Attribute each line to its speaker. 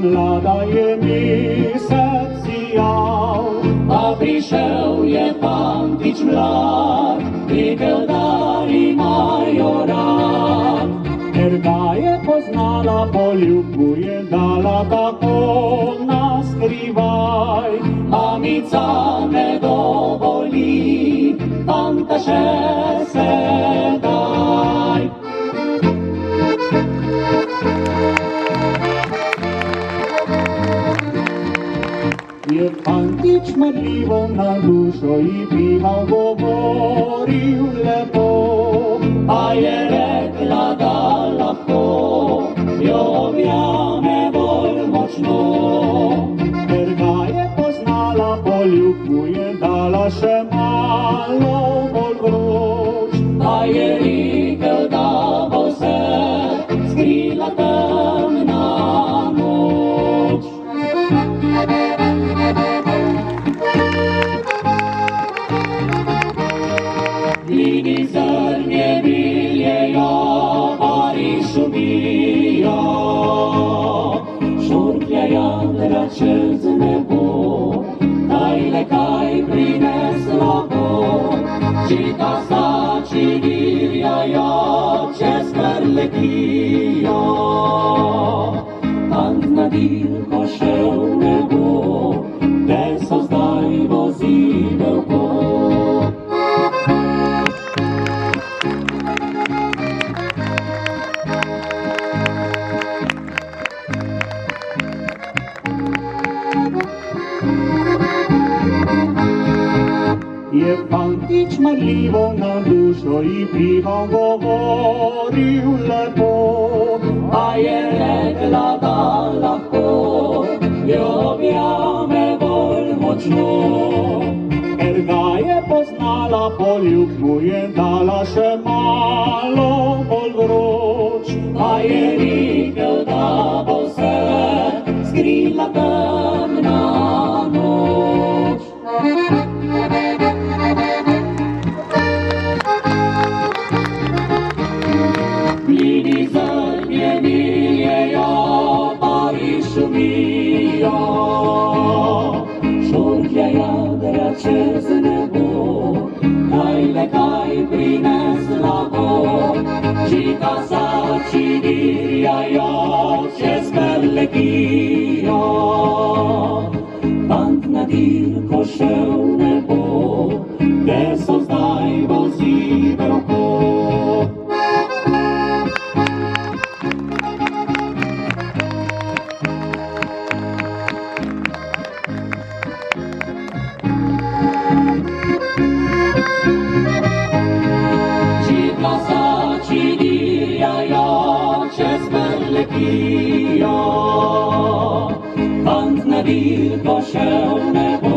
Speaker 1: mlada je mesec sijal,
Speaker 2: a prišel je fantič mlad, rekel, da imajo rad.
Speaker 1: Ker ga je poznala, poljub mu je dala tako naskrivaj.
Speaker 2: Mamica ne dovoli, fanta še sedaj.
Speaker 1: Je fantič marljivo na dušo in pihal, govoril lepo,
Speaker 2: A je rekla, da lahko jo objame bolj močno.
Speaker 1: ker ga je poznala, poljub mu je dala še malo bolj vroč.
Speaker 2: A je rekel, da bo se skrila temna noč. Glini zrnje biljejo, pari šumijo, šurklje jadra čez nebo, dajle kaj prineslo bo. Žita sači dirjajo, čez Prlekijo, tant na dirko šel ne bo, kde so zdaj vozile v ko.
Speaker 1: Je fantič marljivo na dušo in pihal, govoril lepo,
Speaker 2: A je rekla, da lahko jo objame bolj močno.
Speaker 1: ker ga je poznala, poljub mu je dala še malo bolj vroč.
Speaker 2: A je rekel, da bo se skrila temna noč. Glini zrnje miljejo, pari šumijo, šurklje jadra čez nebo, dajle kaj prinesla bo. Žita sači dirjajo, čez Prlekijo, fant na dirko šel ne bo, kde so zdaj vozile v ko. Žita sači dirjajo, čez Prlekijo, fant na dirko šel ne bo,